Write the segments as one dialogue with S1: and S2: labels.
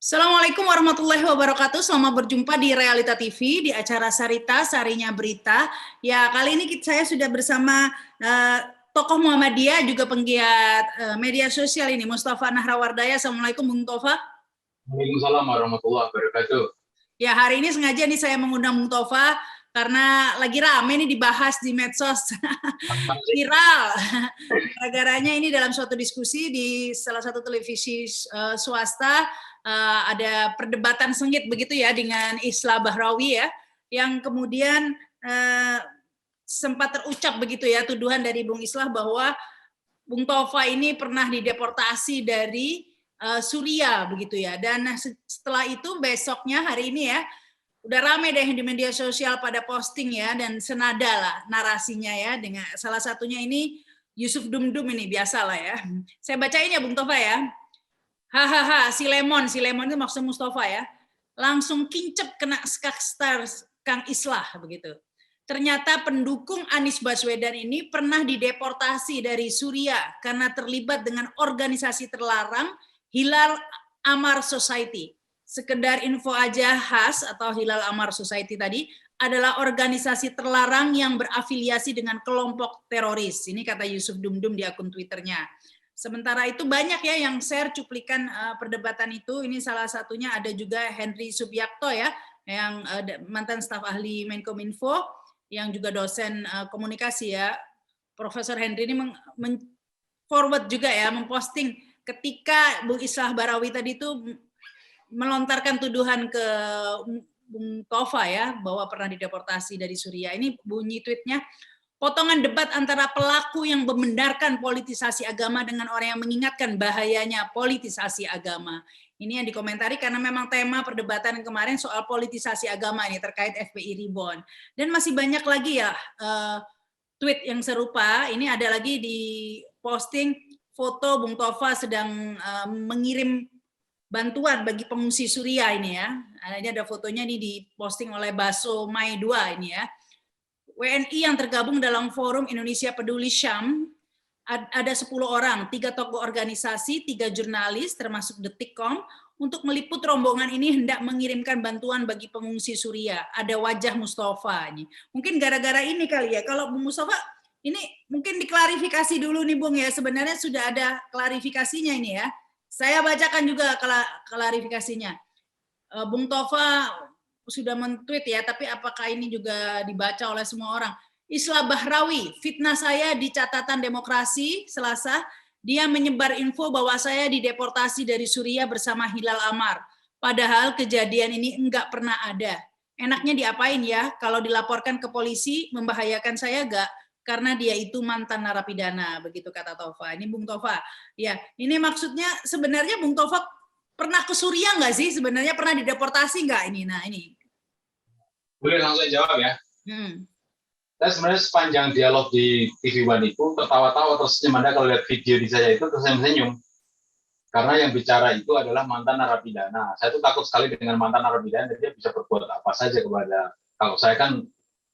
S1: Assalamualaikum warahmatullahi wabarakatuh. Selamat berjumpa di Realita TV di acara Sarita Sarinya Berita. Ya, kali ini saya sudah bersama tokoh Muhammadiyah juga penggiat media sosial ini, Mustafa Nahrawardaya. Assalamualaikum Bung Tova.
S2: Waalaikumsalam warahmatullahi wabarakatuh.
S1: Ya, hari ini sengaja nih saya mengundang Bung Tova karena lagi rame nih dibahas di medsos viral. Gara-garanya ini dalam suatu diskusi di salah satu televisi swasta ada perdebatan sengit begitu ya dengan Islah Bahrawi ya, yang kemudian sempat terucap begitu ya tuduhan dari Bung Islah bahwa Bung Tova ini pernah dideportasi dari Suriah begitu ya. Dan setelah itu besoknya hari ini ya udah rame deh di media sosial pada posting ya, dan senada lah narasinya ya, dengan salah satunya ini Yusuf Dumdum ini, biasa lah ya. Saya bacain ya Bung Tova ya. Hahaha, si Lemon itu maksud Mustafa ya. Langsung kincep kena skakstar Kang Islah begitu. Ternyata pendukung Anies Baswedan ini pernah dideportasi dari Suriah karena terlibat dengan organisasi terlarang Hilal Amar Society. Sekedar info aja, HAS atau Hilal Amar Society tadi adalah organisasi terlarang yang berafiliasi dengan kelompok teroris. Ini kata Yusuf Dumdum di akun Twitternya. Sementara itu banyak ya yang share cuplikan perdebatan itu. Ini salah satunya ada juga Henry Subiakto ya, yang mantan staf ahli Menkominfo, yang juga dosen komunikasi ya. Profesor Henry ini forward juga ya, memposting ketika Bung Islah Bahrawi tadi itu melontarkan tuduhan ke Bung Tova ya, bahwa pernah dideportasi dari Suriah. Ini bunyi tweetnya, potongan debat antara pelaku yang membenarkan politisasi agama dengan orang yang mengingatkan bahayanya politisasi agama. Ini yang dikomentari karena memang tema perdebatan kemarin soal politisasi agama ini terkait FPI Reborn. Dan masih banyak lagi ya tweet yang serupa. Ini ada lagi di posting foto Bung Tova sedang mengirim bantuan bagi pengungsi Suriah ini ya. Ini ada fotonya nih diposting oleh Baso Mai 2 ini ya. WNI yang tergabung dalam Forum Indonesia Peduli Syam ada 10 orang, 3 tokoh organisasi, 3 jurnalis termasuk Detikcom untuk meliput rombongan ini hendak mengirimkan bantuan bagi pengungsi Suriah. Ada wajah Mustafa ini. Mungkin gara-gara ini kali ya. Kalau Bung Mustafa ini mungkin diklarifikasi dulu nih Bung ya. Sebenarnya sudah ada klarifikasinya ini ya. Saya bacakan juga klarifikasinya. Bung Tova sudah men-tweet ya, tapi apakah ini juga dibaca oleh semua orang? Islah Bahrawi, fitnah saya di catatan Demokrasi Selasa, dia menyebar info bahwa saya dideportasi dari Suriah bersama Hilal Amar. Padahal kejadian ini enggak pernah ada. Enaknya diapain ya? Kalau dilaporkan ke polisi, membahayakan saya enggak? Karena dia itu mantan narapidana, begitu kata Tova. Ini Bung Tova. Ya, ini maksudnya sebenarnya Bung Tova pernah ke Suriah nggak sih? Sebenarnya pernah dideportasi nggak ini? Nah ini.
S2: Boleh langsung jawab ya. Saya sebenarnya sepanjang dialog di TV One itu tertawa-tawa terus senyum. Anda kalau lihat video di saya itu tersenyum-senyum. Karena yang bicara itu adalah mantan narapidana. Saya tuh takut sekali dengan mantan narapidana, dia bisa berbuat apa saja kepada, kalau saya kan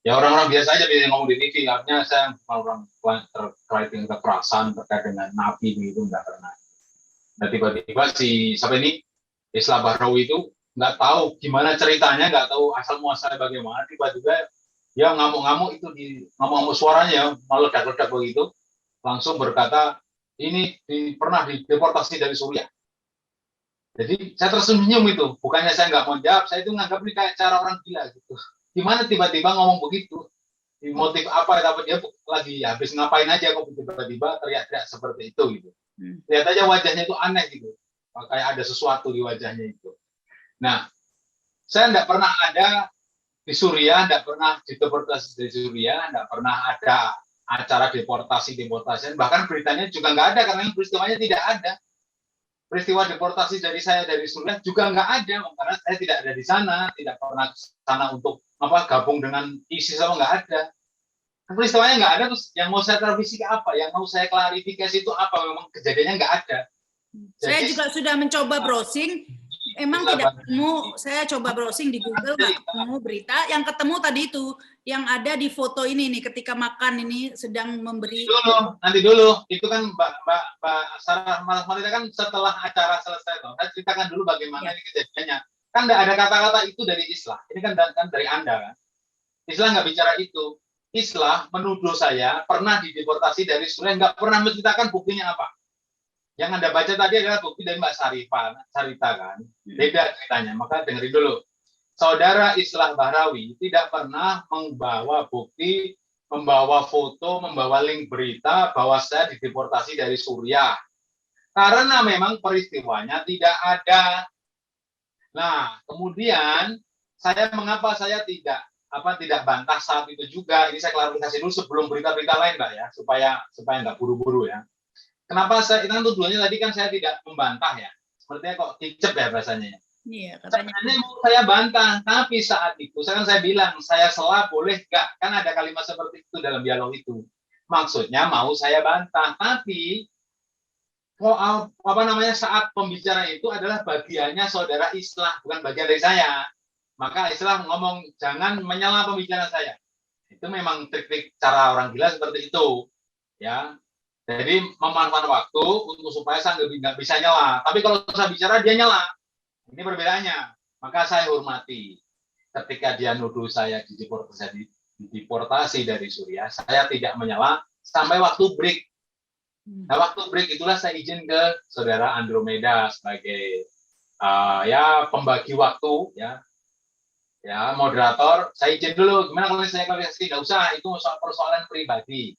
S2: ya orang-orang biasa aja bisa ngomong di TV, artinya saya orang terkait dengan kekerasan, terkait dengan napi itu enggak pernah. Nah tiba-tiba sampai ini Islah Bahrawi itu nggak tahu gimana ceritanya, nggak tahu asal muasalnya bagaimana, tiba-tiba dia ngamuk-ngamuk itu ngamuk-ngamuk suaranya meledak-ledak begitu, langsung berkata ini pernah dideportasi dari Suriah. Jadi saya tersenyum itu, bukannya saya nggak mau jawab, saya itu nganggap ini kayak cara orang gila gitu. Gimana tiba-tiba ngomong begitu? Motif apa? Tapi dia lagi habis ngapain aja kok tiba-tiba teriak-teriak seperti itu gitu. Lihat aja wajahnya itu aneh gitu, kayak ada sesuatu di wajahnya itu. Nah, saya nggak pernah ada di Suriah, nggak pernah dideportasi dari Suriah, nggak pernah ada acara deportasi, bahkan beritanya juga nggak ada karena peristiwanya tidak ada. Peristiwa deportasi dari saya dari Suriah juga nggak ada, karena saya tidak ada di sana, tidak pernah ke sana untuk gabung dengan ISIS, sama nggak ada. Peristiwanya nggak ada, terus yang mau saya klarifikasi apa? Yang mau saya klarifikasi itu apa? Memang kejadiannya nggak ada.
S1: Jadi, saya juga sudah mencoba browsing Emang tidak ketemu, saya coba browsing di Google nggak ketemu berita, yang ketemu tadi itu, yang ada di foto ini nih, ketika makan ini sedang memberi.
S2: Nanti dulu, itu kan Mbak Sarah Marita kan setelah acara selesai toh, saya ceritakan dulu bagaimana ini kejadiannya. Kan nggak ada kata-kata itu dari Islah, ini kan dari Anda kan. Islah nggak bicara itu. Islah menuduh saya pernah dideportasi dari Suriah, nggak pernah menceritakan buktinya apa. Yang Anda baca tadi adalah bukti dari Mbak Sarita kan. Beda ceritanya, maka dengerin dulu. Saudara Islah Bahrawi tidak pernah membawa bukti, membawa foto, membawa link berita bahwa saya dideportasi dari Suriah. Karena memang peristiwanya tidak ada. Nah, kemudian mengapa saya tidak bantah saat itu juga. Ini saya klarifikasi dulu sebelum berita-berita lain, Mbak ya, supaya nggak buru-buru ya. Kenapa itu kan tujuannya tadi kan saya tidak membantah ya. Sepertinya kok kicep ya bahasanya.
S1: Iya, katanya.
S2: Sebenarnya mau saya bantah, tapi saat itu saya bilang, saya salah boleh nggak? Kan ada kalimat seperti itu dalam dialog itu. Maksudnya mau saya bantah, tapi saat pembicara itu adalah bagiannya saudara Islah, bukan bagian dari saya. Maka Islah ngomong, jangan menyela pembicara saya. Itu memang trik-trik cara orang gila seperti itu. Ya, jadi memanfaatkan waktu untuk supaya saya nggak bisa nyela. Tapi kalau saya bicara dia nyela. Ini perbedaannya. Maka saya hormati. Ketika dia nuduh saya dideportasi dari Suriah, saya tidak menyela sampai waktu break. Nah, waktu break itulah saya izin ke saudara Andromeda sebagai pembagi waktu ya moderator. Saya izin dulu. Gimana kalau saya klarifikasi? Nggak usah. Itu persoalan pribadi.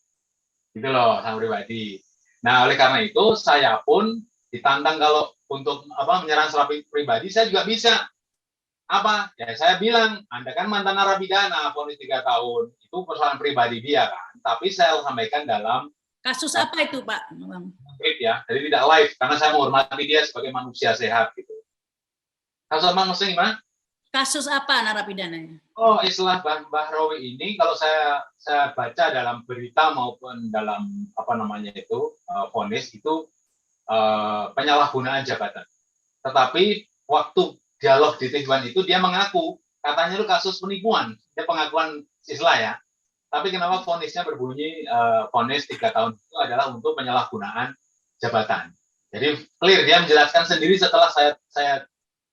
S2: Gitu loh, sama pribadi. Nah, oleh karena itu saya pun ditantang kalau untuk menyerang secara pribadi, saya juga bisa. Ya saya bilang, Anda kan mantan narapidana, vonis 3 tahun. Itu persoalan pribadi dia kan. Tapi saya sampaikan dalam
S1: kasus apa itu, Pak?
S2: Ya, jadi tidak live karena saya menghormati dia sebagai manusia sehat gitu. Kasus apa maksudnya gimana?
S1: Kasus apa narapidananya?
S2: Oh, Islah Bahrawi ini kalau saya baca dalam berita maupun dalam vonis itu penyalahgunaan jabatan. Tetapi waktu dialog di TV itu dia mengaku katanya itu kasus penipuan. Dia pengakuan Islah ya. Tapi kenapa vonisnya berbunyi vonis 3 tahun itu adalah untuk penyalahgunaan jabatan. Jadi clear dia menjelaskan sendiri setelah saya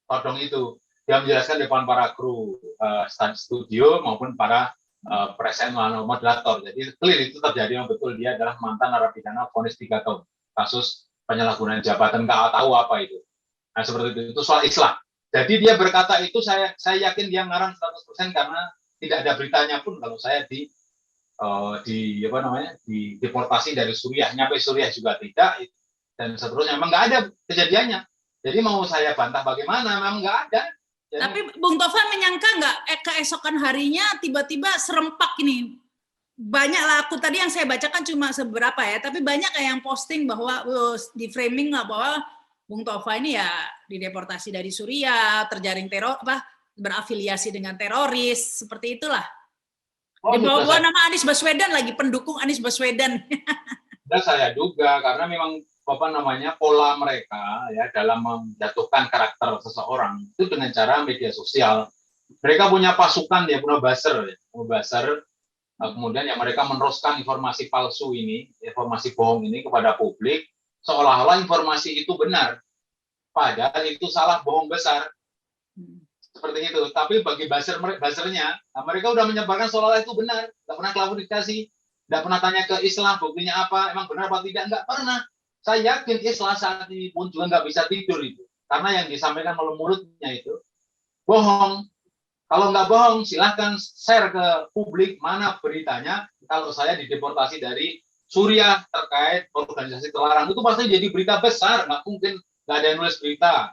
S2: todong itu. Dia menjelaskan di depan para kru studio maupun para presenter moderator. Jadi clear itu terjadi yang betul dia adalah mantan narapidana vonis 3 tahun. Kasus penyalahgunaan jabatan, nggak tahu apa itu. Nah, seperti itu soal Islah. Jadi dia berkata itu saya yakin dia ngarang 100% karena tidak ada beritanya pun kalau saya deportasi dari Suriah, nyampe Suriah juga tidak dan seterusnya. Memang nggak ada kejadiannya. Jadi mau saya bantah bagaimana? Memang nggak ada. Jadi,
S1: tapi Bung Tovan menyangka nggak keesokan harinya tiba-tiba serempak ini? Banyak lah, aku tadi yang saya bacakan cuma seberapa ya, tapi banyak yang posting bahwa di framing lah bahwa Bung Tova ini ya dideportasi dari Suriah, terjaring teror, berafiliasi dengan teroris, seperti itulah. Di bawah nama Anies Baswedan lagi, pendukung Anies Baswedan.
S2: Saya duga karena memang pola mereka ya dalam menjatuhkan karakter seseorang itu dengan cara media sosial. Mereka punya pasukan ya, punya buzzer. Kemudian yang mereka meneruskan informasi palsu ini, informasi bohong ini kepada publik, seolah-olah informasi itu benar, padahal itu salah, bohong besar. Seperti itu. Tapi bagi buzzernya, mereka udah menyebarkan seolah-olah itu benar, nggak pernah klarifikasi, nggak pernah tanya ke Islah buktinya apa, emang benar apa tidak, nggak pernah. Saya yakin Islah saat ini pun juga nggak bisa tidur itu, karena yang disampaikan melalui mulutnya itu bohong. Kalau nggak bohong, silahkan share ke publik mana beritanya kalau saya dideportasi dari Suriah terkait organisasi terlarang. Itu pasti jadi berita besar, nggak mungkin nggak ada yang nulis berita.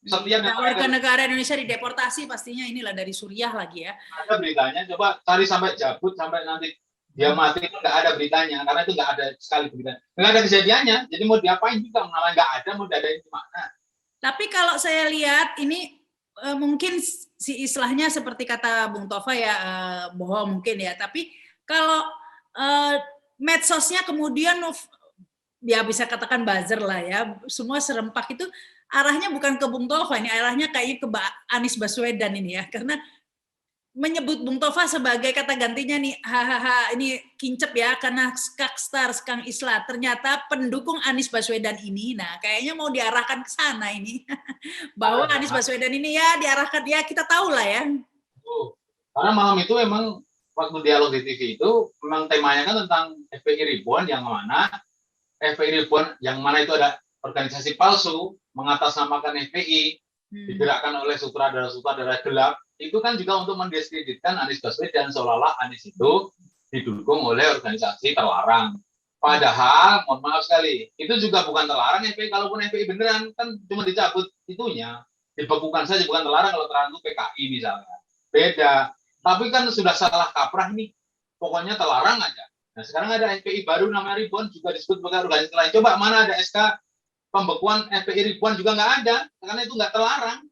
S1: Setiap warga negara Indonesia dideportasi pastinya inilah dari Suriah lagi ya.
S2: Ada beritanya, coba cari sampai Jabut, sampai nanti dia mati itu nggak ada beritanya, karena itu nggak ada sekali beritanya. Nggak ada kejadiannya, jadi mau diapain juga, namanya nggak ada, mau diadain gimana.
S1: Tapi kalau saya lihat ini mungkin si Islahnya seperti kata Bung Tova ya bohong mungkin ya, tapi kalau medsosnya kemudian ya bisa katakan buzzer lah ya, semua serempak itu arahnya bukan ke Bung Tova, ini arahnya kayaknya ke Anies Baswedan ini ya, karena menyebut Bung Tova sebagai kata gantinya nih, hahaha, ini kincep ya, karena skak star, skang isla, ternyata pendukung Anies Baswedan ini, nah kayaknya mau diarahkan ke sana ini, bahwa Anies Baswedan ini ya diarahkan, ya kita tahu lah ya.
S2: Karena malam itu emang waktu dialog di TV itu memang temanya kan tentang FPI Ribuan yang mana FPI Ribuan yang mana itu ada organisasi palsu mengatasnamakan FPI digerakkan oleh sutradara-sutradara gelap, itu kan juga untuk mendiskreditkan Anies Baswedan seolah-olah Anies itu didukung oleh organisasi terlarang. Padahal, mohon maaf sekali, itu juga bukan terlarang FPI, kalaupun FPI beneran kan cuma dicabut itunya, dibekukan saja, bukan terlarang kalau terlarang itu PKI misalnya. Beda. Tapi kan sudah salah kaprah nih, pokoknya terlarang aja. Nah sekarang ada FPI baru namanya Ribuan juga disebut sebagai organisasi lain. Coba mana ada SK pembekuan FPI Ribuan juga nggak ada, karena itu nggak terlarang.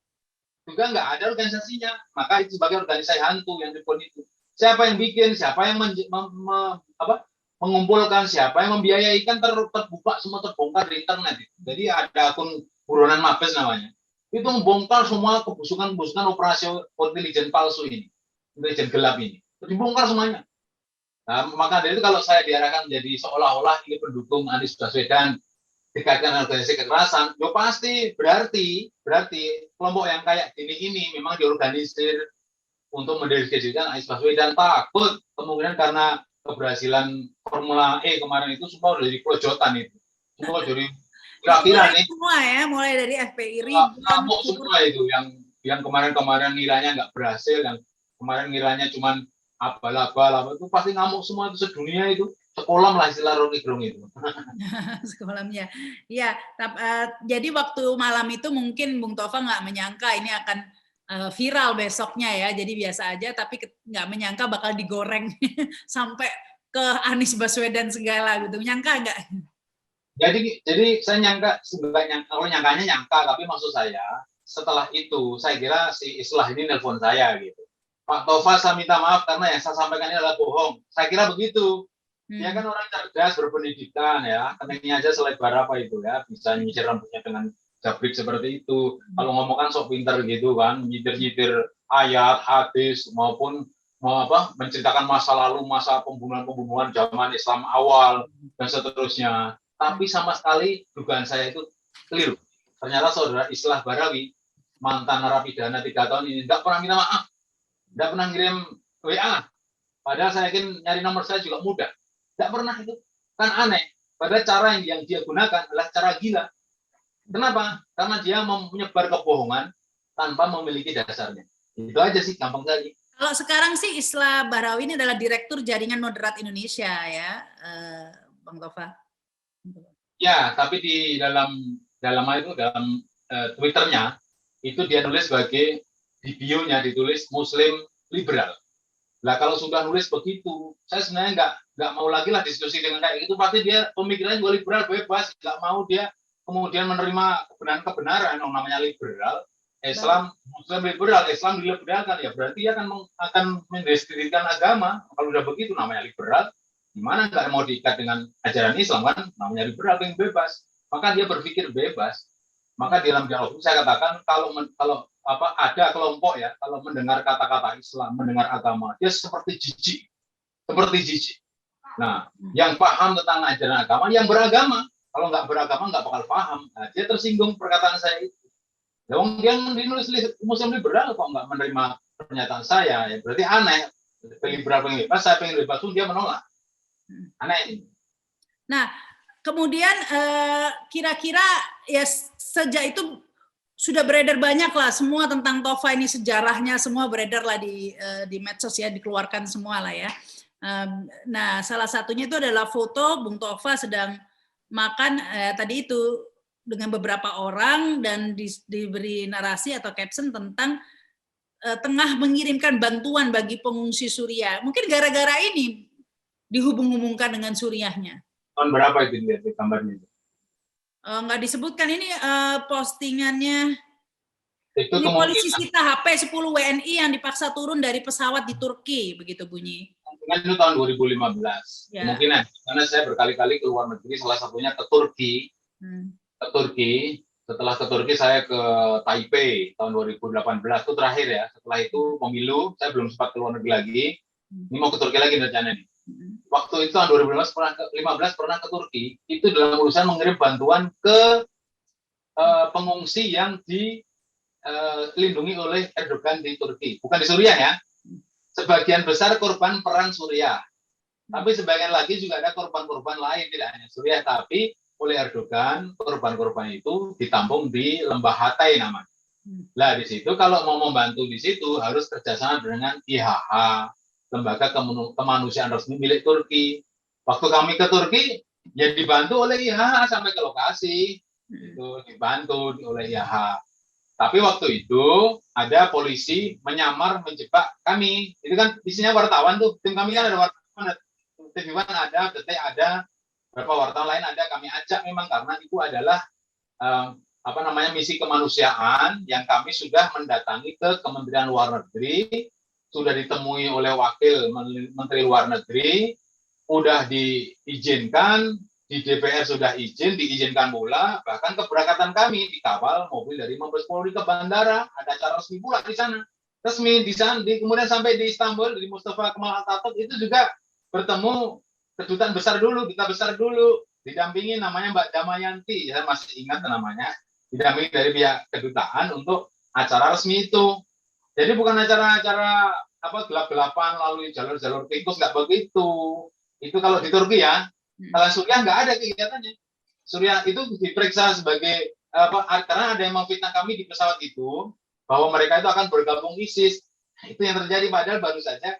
S2: Juga nggak ada organisasinya. Maka itu sebagai organisasi hantu yang Ribuan itu. Siapa yang bikin, siapa yang mengumpulkan, siapa yang membiayai, kan terbuka semua, terbongkar di internet. Jadi ada akun buronan Mabes namanya. Itu membongkar semua kebusukan-kebusukan operasi intelijen palsu ini. Intelijen gelap ini, dibongkar semuanya. Nah, maka dari itu kalau saya diarahkan menjadi seolah-olah ini pendukung Anies Baswedan dikaitkan organisasi kekerasan, yo pasti berarti kelompok yang kayak ini memang diorganisir untuk mendiskreditkan Anies Baswedan. Takut kemungkinan karena keberhasilan Formula E kemarin itu semua dari projotan itu, semua dari kira-kira nih
S1: semua ya, mulai dari FPI
S2: Ribuan semua itu yang kemarin ngiranya nggak berhasil, yang kemarin ngiranya cuman abal-abal itu pasti ngamuk semua itu sedunia itu, sekolah lah istilah Rocky Gerung itu.
S1: Sekolahnya, ya. Jadi waktu malam itu mungkin Bung Tova nggak menyangka ini akan viral besoknya ya, jadi biasa aja, tapi nggak menyangka bakal digoreng sampai ke Anies Baswedan segala gitu, nyangka nggak?
S2: Jadi saya nyangka, sebenarnya kalau nyangkanya nyangka, tapi maksud saya setelah itu saya kira si Islah ini nelpon saya gitu. Pak Tova, saya minta maaf karena yang saya sampaikan ini adalah bohong. Saya kira begitu. Dia kan orang cerdas, berpendidikan ya. Keningnya aja selebar apa itu ya, bisa nyisir rambutnya dengan jabrik seperti itu. Kalau ngomong kan sok pinter gitu kan, nyitir-nyitir ayat, hadis maupun menceritakan masa lalu, masa pembunuhan-pembunuhan zaman Islam awal dan seterusnya. Tapi sama sekali dugaan saya itu keliru. Ternyata saudara Islah Barawi, mantan narapidana 3 tahun ini, tidak pernah minta maaf, tidak pernah ngirim WA. Padahal saya yakin nyari nomor saya juga mudah. Tidak pernah itu. Kan aneh. Padahal cara yang dia gunakan adalah cara gila. Kenapa? Karena dia menyebar kebohongan tanpa memiliki dasarnya. Itu aja sih, gampang sekali.
S1: Kalau sekarang sih Islah Barawi ini adalah Direktur Jaringan Moderat Indonesia ya, Bang Tova.
S2: Ya, tapi di dalam Twitternya itu dia nulis sebagai di bio-nya ditulis Muslim liberal. Nah kalau sudah nulis begitu, saya sebenarnya nggak mau lagi lah diskusi dengan kayak gitu. Pasti dia pemikirannya gue liberal bebas, nggak mau dia kemudian menerima kebenaran namanya liberal. Islam Muslim liberal, Islam diliberalkan ya berarti dia akan mendiskreditkan agama. Kalau udah begitu namanya liberal, gimana nggak mau diikat dengan ajaran Islam kan namanya liberal yang bebas. Maka dia berpikir bebas. Maka di dalam dialog saya katakan kalau ada kelompok ya kalau mendengar kata-kata Islam, mendengar agama, dia seperti jijik. Nah, yang paham tentang ajaran agama, yang beragama. Kalau nggak beragama nggak bakal paham. Nah, dia tersinggung perkataan saya itu. Yang dia menulis Muslim liberal kok nggak menerima pernyataan saya, ya berarti aneh. Liberal pengen bebas, saya pengen bebas pun dia menolak. Aneh ini.
S1: Nah, kemudian kira-kira ya sejak itu sudah beredar banyak lah semua tentang Tova ini, sejarahnya semua beredar lah di medsos ya, dikeluarkan semua lah ya. Nah, salah satunya itu adalah foto Bung Tova sedang makan tadi itu dengan beberapa orang dan diberi narasi atau caption tentang tengah mengirimkan bantuan bagi pengungsi Suriah. Mungkin gara-gara ini dihubung-hubungkan dengan Suriahnya.
S2: Tahun berapa itu lihat di gambarnya?
S1: Nggak disebutkan ini postingannya.
S2: Itu
S1: ini polisi sita HP 10 WNI yang dipaksa turun dari pesawat di Turki, begitu bunyi.
S2: Kemungkinan itu tahun 2015. Ya. Kemungkinan karena saya berkali-kali ke luar negeri, salah satunya ke Turki. Ke Turki Setelah ke Turki saya ke Taipei tahun 2018 itu terakhir ya. Setelah itu pemilu, saya belum sempat ke luar negeri lagi. Ini mau ke Turki lagi rencananya nih. Waktu itu tahun 2015 pernah ke Turki, itu dalam urusan mengirim bantuan ke pengungsi yang dilindungi oleh Erdogan di Turki. Bukan di Suriah ya. Sebagian besar korban perang Suriah. Tapi sebagian lagi juga ada korban-korban lain, tidak hanya Suriah, tapi oleh Erdogan, korban-korban itu ditampung di Lembah Hatay namanya. Nah, di situ kalau mau membantu di situ harus kerjasama dengan IHH, lembaga kemanusiaan resmi milik Turki. Waktu kami ke Turki, ya dibantu oleh IHH sampai ke lokasi, itu dibantu oleh IHH. Tapi waktu itu ada polisi menyamar menjebak kami. Itu kan isinya wartawan tuh, tim kami kan ada wartawan, TV One ada, Detik ada, beberapa wartawan lain ada, kami ajak memang karena itu adalah misi kemanusiaan yang kami sudah mendatangi ke Kementerian Luar Negeri, sudah ditemui oleh Wakil Menteri Luar Negeri, sudah diizinkan, di DPR sudah diizinkan pula, bahkan keberangkatan kami dikawal mobil dari Mabes Polri ke bandara, ada acara resmi pula di sana, kemudian sampai di Istanbul, di Mustafa Kemal Atatürk itu juga bertemu kedutaan besar dulu, duta besar dulu, didampingi namanya Mbak Damayanti, saya masih ingat namanya, didampingi dari pihak kedutaan untuk acara resmi itu. Jadi bukan acara-acara gelap-gelapan lalu jalur-jalur tikus, nggak begitu. Itu kalau di Turki ya. Kalau Suriah nggak ada kegiatannya. Suriah itu diperiksa sebagai karena ada yang memfitnah kami di pesawat itu bahwa mereka itu akan bergabung ISIS. Itu yang terjadi, padahal baru saja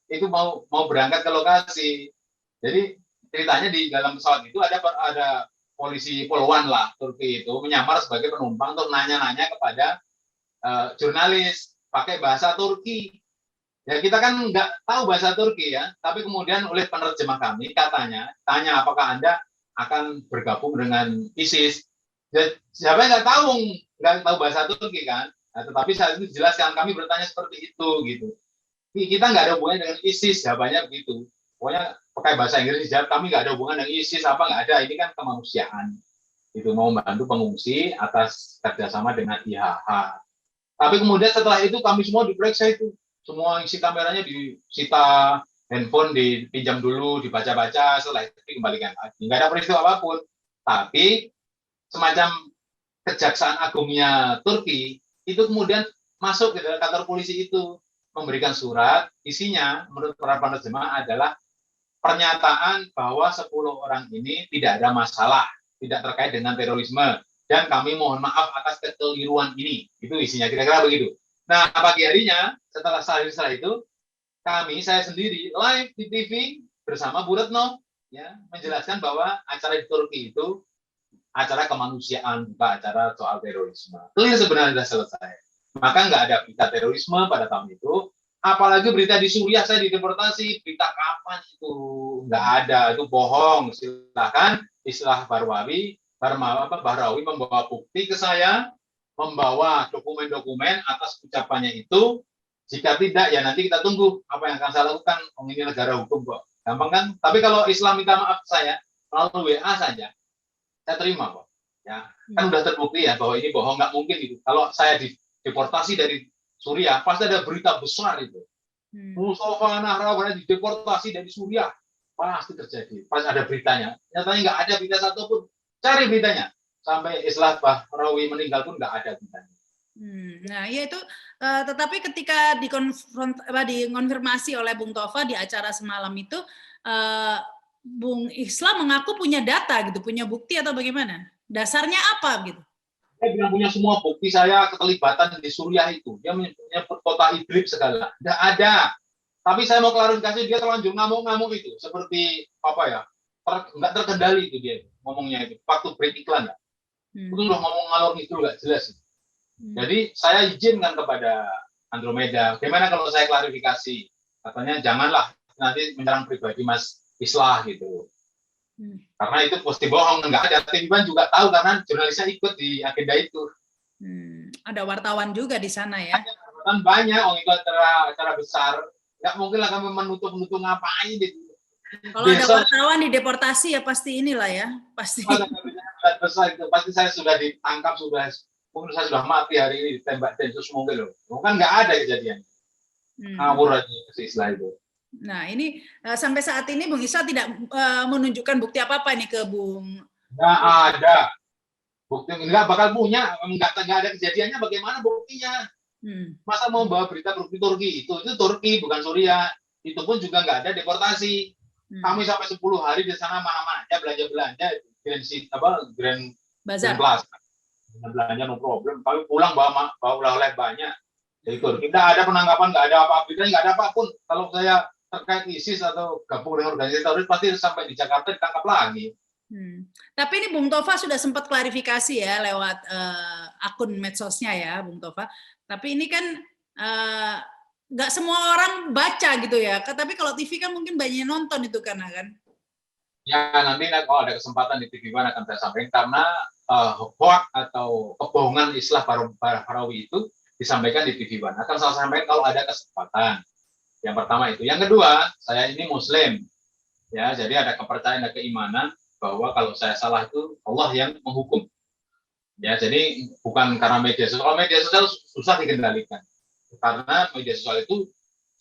S2: itu mau berangkat ke lokasi. Jadi ceritanya di dalam pesawat itu ada polisi poluan lah Turki itu menyamar sebagai penumpang untuk nanya-nanya kepada jurnalis pakai bahasa Turki. Ya kita kan nggak tahu bahasa Turki ya, tapi kemudian oleh penerjemah kami katanya tanya apakah Anda akan bergabung dengan ISIS. Ya, siapa yang nggak tahu bahasa Turki kan? Nah, tetapi saat itu jelaskan kami bertanya seperti itu gitu. Kita nggak ada hubungan dengan ISIS, jawabannya begitu. Pokoknya pakai bahasa Inggris dijawab, kami nggak ada hubungan dengan ISIS, apa nggak ada, ini kan kemanusiaan. Itu mau membantu pengungsi atas kerjasama dengan IHH. Tapi kemudian setelah itu kami semua diperiksa itu. Semua isi kameranya disita, handphone dipinjam dulu, dibaca-baca, setelah itu dikembalikan lagi. Nggak ada peristiwa apapun. Tapi semacam Kejaksaan Agungnya Turki, itu kemudian masuk ke dalam kantor polisi itu, memberikan surat, isinya menurut para penerjemah adalah pernyataan bahwa 10 orang ini tidak ada masalah, tidak terkait dengan terorisme, dan kami mohon maaf atas kekeliruan ini. Itu isinya, kira-kira begitu. Nah, pagi harinya, setelah itu, saya sendiri live di TV bersama Bu Retno, ya, menjelaskan bahwa acara di Turki itu acara kemanusiaan, bukan acara soal terorisme. Clear sebenarnya sudah selesai. Maka nggak ada berita terorisme pada tahun itu, apalagi berita di Suriah saya dideportasi, berita kapan itu nggak ada, itu bohong. Silakan istilah Bahrawi membawa bukti ke saya, membawa dokumen-dokumen atas ucapannya itu. Jika tidak, ya nanti kita tunggu apa yang akan saya lakukan. Ini negara hukum kok, gampang kan? Tapi kalau Islam minta maaf saya melalui WA saja, saya terima kok. Ya, kan udah terbukti ya bahwa ini bohong, nggak mungkin itu. Kalau saya deportasi dari Suriah, pasti ada berita besar itu. Mustafa Nahrawi dideportasi dari Suriah, pasti terjadi. Pasti ada beritanya. Nyatanya nggak ada berita satupun. Cari beritanya. Sampai Islah Bahrawi meninggal pun nggak ada beritanya.
S1: Nah, ya itu. Tetapi ketika dikonfirmasi oleh Bung Tova di acara semalam itu, Bung Islam mengaku punya data gitu, punya bukti atau bagaimana? Dasarnya apa gitu?
S2: Saya bilang punya semua bukti saya keterlibatan di Suriah itu. Dia menyebut kota Idlib segala. Nggak ada. Tapi saya mau klarifikasi, dia terlanjur ngamuk-ngamuk itu. Seperti nggak terkendali itu dia ngomongnya itu. Waktu break iklan ya. Itu udah ngomong ngalor itu nggak jelas. Jadi saya izinkan kepada Andromeda. Gimana kalau saya klarifikasi? Katanya janganlah nanti menyerang pribadi Mas Islah gitu. Karena itu pasti bohong, nggak ada. Tiba juga tahu karena jurnalisnya ikut di agenda itu.
S1: Ada wartawan juga di sana ya?
S2: Banyak, itu acara besar. Nggak mungkin lah kami menutup ngapain gitu.
S1: Kalau ada wartawan dideportasi ya pasti inilah ya, pasti.
S2: besar itu pasti saya sudah ditangkap, mungkin saya sudah mati hari ini ditembak Densus mungkin loh. Bukan nggak ada kejadian. Ngawur aja istilah itu.
S1: Nah ini sampai saat ini Bung Isra tidak menunjukkan bukti apa-apa nih ke Bung.
S2: Nggak ada. Bukti nggak bakal punya, nggak ada kejadiannya, bagaimana buktinya? Masa mau bawa berita Turki itu Turki bukan Suriah, itu pun juga nggak ada deportasi. Kami sampai 10 hari di sana mana-mana aja belanja Grand Plaza, belanja no problem. Kami pulang bawa oleh banyak dari Turki. Nggak ada penangkapan, nggak ada apa-apa, nggak ada apapun. Kalau saya terkait ISIS atau gabung dengan organisasi teroris pasti sampai di Jakarta ditangkap lagi.
S1: Tapi ini Bung Tova sudah sempat klarifikasi ya lewat akun medsosnya ya Bung Tova. Tapi ini kan nggak semua orang baca gitu ya. Tapi kalau TV kan mungkin banyak nonton itu kan.
S2: Ya nanti kalau ada kesempatan di TV One akan saya sampaikan, karena hoax atau kebohongan Islah Bahrawi itu disampaikan di TV One. Akan saya sampaikan kalau ada kesempatan. Yang pertama itu. Yang kedua, saya ini Muslim. Ya, jadi ada kepercayaan dan keimanan bahwa kalau saya salah itu Allah yang menghukum. Ya, jadi bukan karena media sosial. Kalau media sosial susah dikendalikan. Karena media sosial itu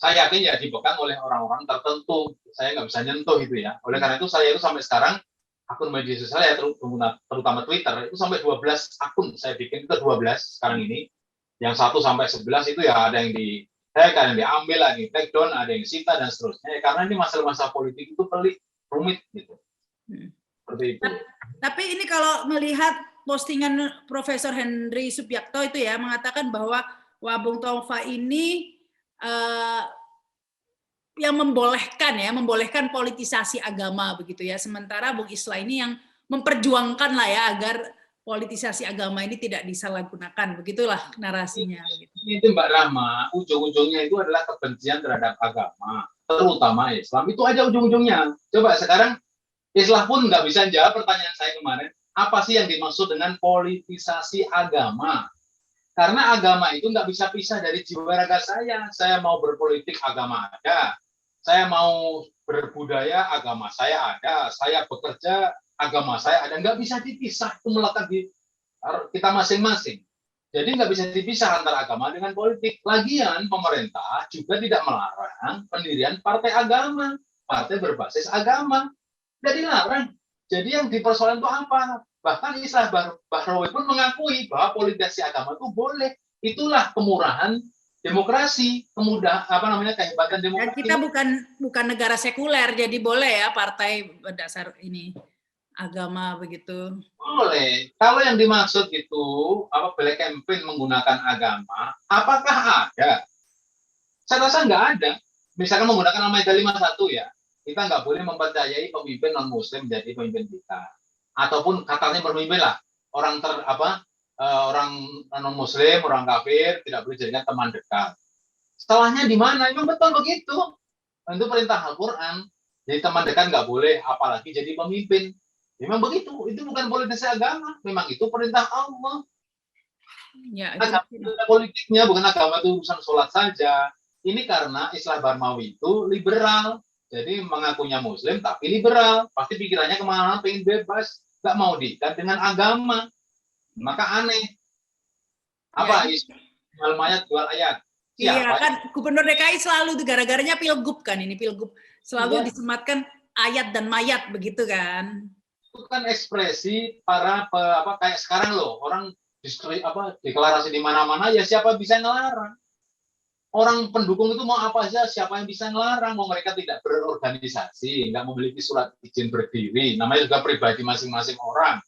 S2: saya yakin ya dipegang oleh orang-orang tertentu. Saya nggak bisa nyentuh itu ya. Oleh karena itu saya itu sampai sekarang akun media sosial ya terutama Twitter itu sampai 12 akun saya bikin, itu 12 sekarang ini. Yang 1 sampai 11 itu ya ada yang di tag, ada yang diambil, ada yang take down, ada yang sita dan seterusnya. Ya, karena ini masalah-masalah politik itu pelik, rumit gitu. Seperti itu.
S1: Tapi ini kalau melihat postingan Profesor Henry Subiakto itu ya mengatakan bahwa Bung Tova ini yang membolehkan politisasi agama begitu ya. Sementara Bung Islah ini yang memperjuangkan lah ya agar politisasi agama ini tidak disalahgunakan. Begitulah narasinya.
S2: Itu Mbak Rahma, ujung-ujungnya itu adalah kebencian terhadap agama, terutama Islam. Itu aja ujung-ujungnya. Coba sekarang Islah pun nggak bisa jawab pertanyaan saya kemarin, apa sih yang dimaksud dengan politisasi agama? Karena agama itu nggak bisa pisah dari jiwa raga saya. Saya mau berpolitik, agama ada. Saya mau berbudaya, agama saya ada. Saya bekerja, agama saya ada. Nggak bisa dipisah, itu melekat di kita masing-masing. Jadi nggak bisa dipisah antara agama dengan politik. Lagian pemerintah juga tidak melarang pendirian partai agama, partai berbasis agama. Nggak dilarang. Jadi yang dipersoalkan itu apa? Bahkan Islah Bahrawi pun mengakui bahwa politisasi agama itu boleh. Itulah kemurahan demokrasi, kehebatan demokrasi.
S1: Kita bukan negara sekuler, jadi boleh ya partai berdasar ini agama begitu.
S2: Boleh. Kalau yang dimaksud itu black campaign menggunakan agama, apakah ada? Saya rasa nggak ada. Misalkan menggunakan Al-Maidah 51 ya. Kita nggak boleh mempercayai pemimpin non-muslim menjadi pemimpin kita, ataupun katanya pemimpin lah orang non-muslim, orang kafir tidak boleh jadikan teman dekat. Salahnya di mana? Memang betul begitu. Itu perintah Al-Quran. Jadi teman dekat nggak boleh, apalagi jadi pemimpin. Memang begitu. Itu bukan politisasi agama. Memang itu perintah Allah. Ya, itu politiknya bukan agama, itu urusan sholat saja. Ini karena Islah Bahrawi itu liberal. Jadi mengakunya Muslim tapi liberal, pasti pikirannya kemana-mana, pengen bebas, nggak mau diikat dengan agama, maka aneh. Apa? Jual mayat, jual ayat.
S1: Iya kan, Gubernur DKI selalu gara-garanya pilgub kan, ini pilgub selalu disematkan ayat dan mayat begitu kan?
S2: Itu kan ekspresi para kayak sekarang loh, orang deklarasi di mana-mana, ya siapa bisa ngelarang? Orang pendukung itu mau apa saja, siapa yang bisa ngelarang? Mau mereka tidak berorganisasi, nggak memiliki surat izin berdiri, namanya juga pribadi masing-masing orang.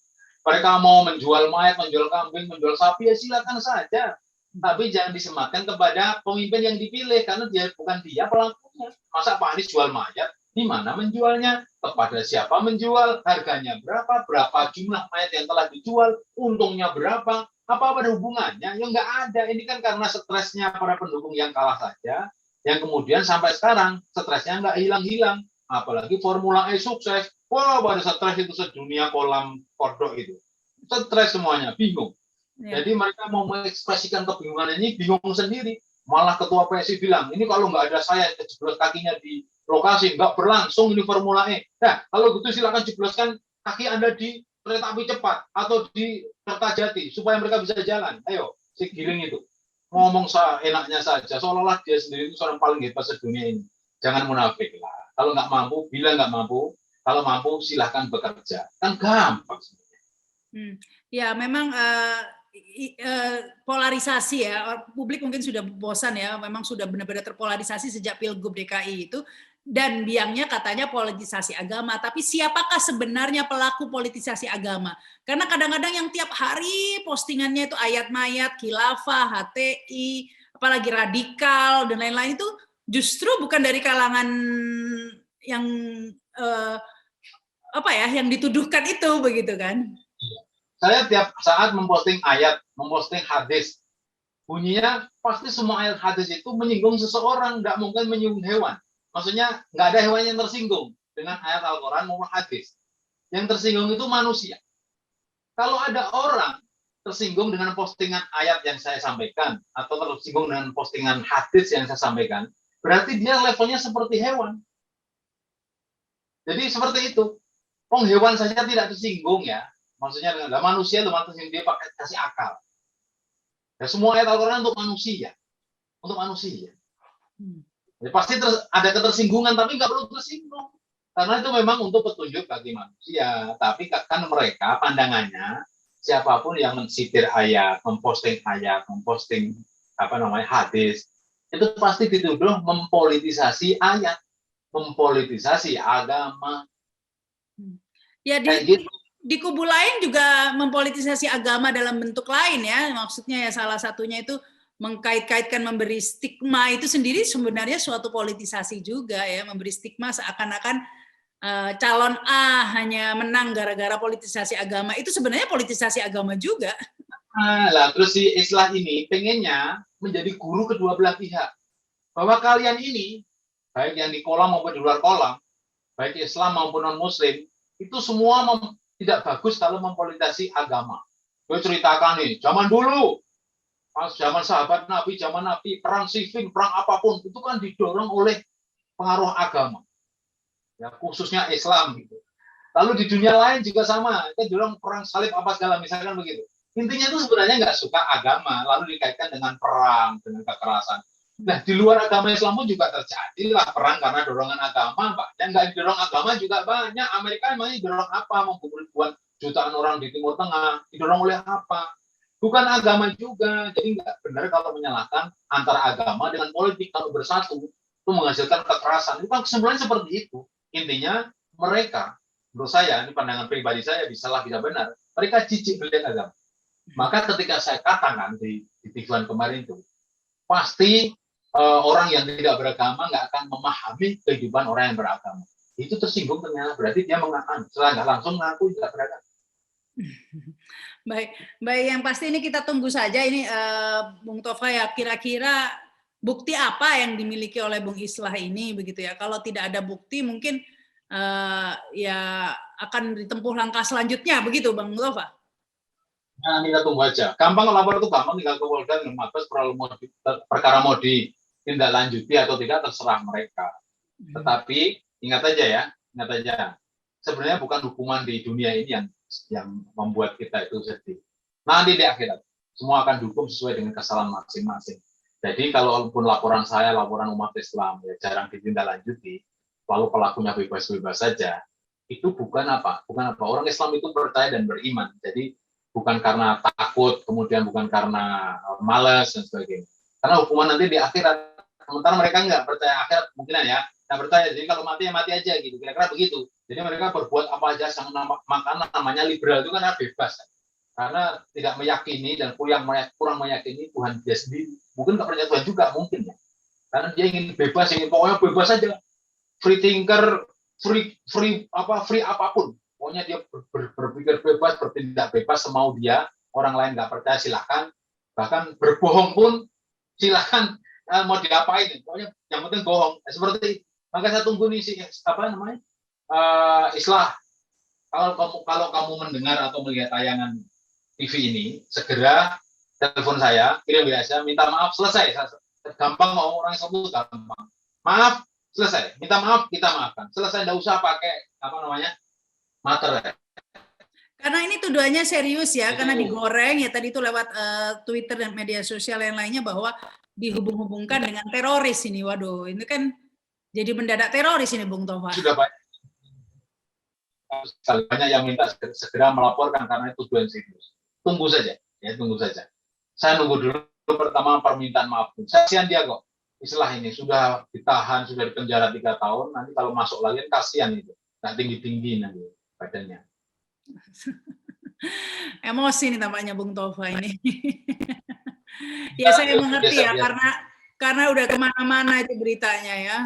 S2: Mereka mau menjual mayat, menjual kambing, menjual sapi, ya silakan saja. Tapi jangan disematkan kepada pemimpin yang dipilih, karena bukan dia pelakunya. Masa Pak Anies jual mayat? Di mana menjualnya? Kepada siapa menjual? Harganya berapa? Berapa jumlah mayat yang telah dijual? Untungnya berapa? Apa ada hubungannya? Ya nggak ada. Ini kan karena stresnya para pendukung yang kalah saja, yang kemudian sampai sekarang stresnya nggak hilang-hilang. Apalagi Formula E sukses. Wah, pada stres itu sedunia kolam kodok itu. Stres semuanya, bingung. Ya. Jadi mereka mau mengekspresikan kebingungan ini, bingung sendiri. Malah ketua PSI bilang, ini kalau nggak ada saya kejeblos kakinya di lokasi, nggak berlangsung ini Formula E. Nah, kalau gitu silakan jebloskan kaki Anda di kereta api cepat atau di Kertajati supaya mereka bisa jalan. Ayo, si Giring itu ngomong enaknya saja, seolah-olah dia sendiri itu seorang paling hebat sedunia ini. Jangan munafik lah. Kalau nggak mampu, bilang nggak mampu. Kalau mampu, silahkan bekerja. Kan gampang sebenarnya.
S1: Ya, memang polarisasi ya. Publik mungkin sudah bosan ya. Memang sudah benar-benar terpolarisasi sejak Pilgub DKI itu. Dan biangnya katanya politisasi agama. Tapi siapakah sebenarnya pelaku politisasi agama? Karena kadang-kadang yang tiap hari postingannya itu ayat-mayat, khilafah, HTI, apalagi radikal, dan lain-lain itu justru bukan dari kalangan yang yang dituduhkan itu, begitu kan?
S2: Saya tiap saat memposting ayat, memposting hadis. Bunyinya pasti semua ayat hadis itu menyinggung seseorang, nggak mungkin menyinggung hewan. Maksudnya nggak ada hewan yang tersinggung dengan ayat Al-Quran maupun hadis. Yang tersinggung itu manusia. Kalau ada orang tersinggung dengan postingan ayat yang saya sampaikan, atau tersinggung dengan postingan hadis yang saya sampaikan, berarti dia levelnya seperti hewan. Jadi seperti itu. Hewan saja tidak tersinggung ya. Maksudnya dengan manusia itu tersinggung, dia pakai kasih akal. Ya, semua ayat Al-Quran untuk manusia. Untuk manusia. Ya, pasti ada ketersinggungan, tapi nggak perlu tersinggung. Karena itu memang untuk petunjuk bagi manusia. Tapi kan mereka pandangannya, siapapun yang mensitir ayat, memposting hadis, itu pasti dituduh mempolitisasi ayat, mempolitisasi agama.
S1: Ya, di kubu lain juga mempolitisasi agama dalam bentuk lain ya. Maksudnya ya salah satunya itu mengkait-kaitkan memberi stigma itu sendiri sebenarnya suatu politisasi juga ya, memberi stigma seakan-akan calon A hanya menang gara-gara politisasi agama. Itu sebenarnya politisasi agama juga.
S2: Lah terus si Islah ini pengennya menjadi guru kedua belah pihak. Bahwa kalian ini, baik yang di kolam maupun di luar kolam, baik Islam maupun non-Muslim, itu semua tidak bagus kalau mempolitisasi agama. Gue ceritakan nih, zaman dulu, pas zaman sahabat Nabi, zaman Nabi, perang Siffin, perang apapun, itu kan didorong oleh pengaruh agama. Ya, khususnya Islam. Gitu. Lalu di dunia lain juga sama, kita dorong perang salib apa segala, misalkan begitu. Intinya itu sebenarnya nggak suka agama, lalu dikaitkan dengan perang, dengan kekerasan. Nah, di luar agama Islam pun juga terjadilah perang karena dorongan agama, Pak. Yang nggak didorong agama juga banyak. Amerika emangnya didorong apa? Membunuh ribuan jutaan orang di Timur Tengah. Didorong oleh apa? Bukan agama juga. Jadi nggak benar kalau menyalahkan antara agama dengan politik. Kalau bersatu, itu menghasilkan kekerasan. Itu kan kesimpulannya seperti itu. Intinya, mereka, menurut saya, ini pandangan pribadi saya, bisa salah, bisa benar. Mereka jijik melihat agama. Maka ketika saya katakan di TV kemarin itu, pasti orang yang tidak beragama nggak akan memahami kehidupan orang yang beragama. Itu tersinggung ternyata, berarti dia mengaku, setelah nggak langsung mengaku tidak beragama.
S1: Baik, yang pasti ini kita tunggu saja ini Bung Tova ya, kira-kira bukti apa yang dimiliki oleh Bung Islah ini begitu ya. Kalau tidak ada bukti mungkin ya akan ditempuh langkah selanjutnya begitu Bang Tova.
S2: Nah, kita tunggu aja. Gampang lapor itu gampang, tinggal ke Polda dan Mabes perkara mau ditindaklanjuti atau tidak terserah mereka. Tetapi ingat aja. Sebenarnya bukan hukuman di dunia ini yang membuat kita itu sedih. Nanti di akhirat semua akan dihukum sesuai dengan kesalahan masing-masing. Jadi kalaupun laporan saya, laporan umat Islam ya jarang ditindaklanjuti, lalu pelakunya bebas-bebas saja, itu bukan apa? Orang Islam itu percaya dan beriman. Jadi bukan karena takut, kemudian bukan karena malas dan sebagainya. Karena hukuman nanti di akhirat. Sementara mereka nggak percaya akhirat, kemungkinan ya, nggak percaya. Jadi kalau mati ya mati aja gitu, kira-kira begitu. Jadi mereka berbuat apa aja, makanya namanya liberal itu kan bebas. Karena tidak meyakini dan kurang meyakini Tuhan dia sendiri. Mungkin nggak percaya Tuhan juga, mungkin ya. Karena dia ingin bebas, pokoknya bebas aja. Free thinker, free apapun. Pokoknya dia berpikir bebas, bertindak bebas semau dia. Orang lain nggak percaya silahkan. Bahkan berbohong pun silahkan, mau diapain. Pokoknya yang penting bohong. Seperti itu. Maka saya tunggu nih Islah. Kalau kamu mendengar atau melihat tayangan TV ini, segera telepon saya, kirim WA saya, minta maaf, selesai. Gampang mau orang sebut gampang. Maaf, selesai. Minta maaf, kita maafkan. Selesai, nggak usah pakai materai.
S1: Karena ini tuduhannya serius ya,
S2: Itu.
S1: karena digoreng ya tadi itu lewat Twitter dan media sosial yang lainnya bahwa dihubung-hubungkan dengan teroris ini. Waduh, ini kan jadi mendadak teroris ini Bung Tova.
S2: Sudah banyak yang minta segera melaporkan karena itu tuduhan serius. Tunggu saja, ya tunggu saja. Saya nunggu dulu pertama permintaan maaf. Kasihan dia kok. Istilah ini sudah ditahan, sudah dipenjara 3 tahun. Nanti kalau masuk lagi kasihan itu, nggak tinggi nanti badannya.
S1: Emosi nih tampaknya Bung Tova ini. Ya saya mengerti ya, karena udah kemana-mana itu beritanya ya.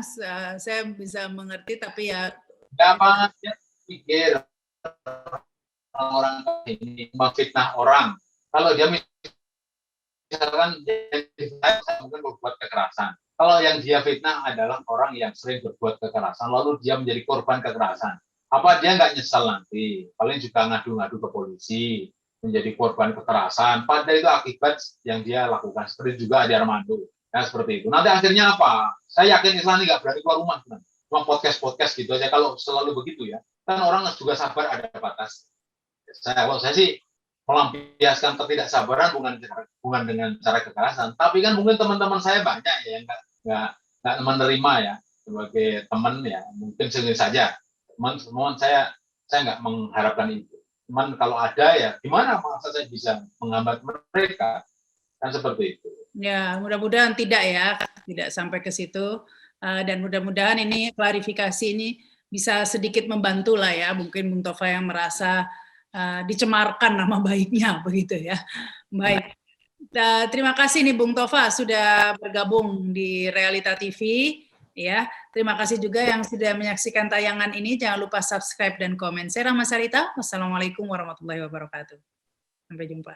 S1: Saya bisa mengerti, tapi ya.
S2: Apa pikir orang ini memfitnah orang. Kalau dia misalkan mungkin berbuat kekerasan. Kalau yang dia fitnah adalah orang yang sering berbuat kekerasan, lalu dia menjadi korban kekerasan. Apa dia nggak nyesel nanti? Paling juga ngadu-ngadu ke polisi, menjadi korban kekerasan. Padahal itu akibat yang dia lakukan. Seperti juga Ade Armando. Ya, seperti itu. Nanti akhirnya apa? Saya yakin Islam ini nggak berani keluar rumah. Cuma podcast gitu aja. Kalau selalu begitu ya, kan orang juga sabar ada batas. Kalau saya sih melampiaskan ketidaksabaran bukan dengan cara kekerasan, tapi kan mungkin teman-teman saya banyak ya yang nggak menerima ya sebagai teman ya, mungkin segini saja. Teman saya nggak mengharapkan itu. Cuman kalau ada ya gimana masa saya bisa menghambat mereka, kan seperti itu.
S1: Ya mudah-mudahan tidak ya, tidak sampai ke situ, dan mudah-mudahan ini klarifikasi ini bisa sedikit membantu lah ya, mungkin Bung Tova yang merasa dicemarkan nama baiknya begitu ya. Baik, terima kasih nih Bung Tova sudah bergabung di Realita TV ya. Terima kasih juga yang sudah menyaksikan tayangan ini. Jangan lupa subscribe dan komen. Saya Rahma Sarita. Wassalamualaikum warahmatullahi wabarakatuh. Sampai jumpa.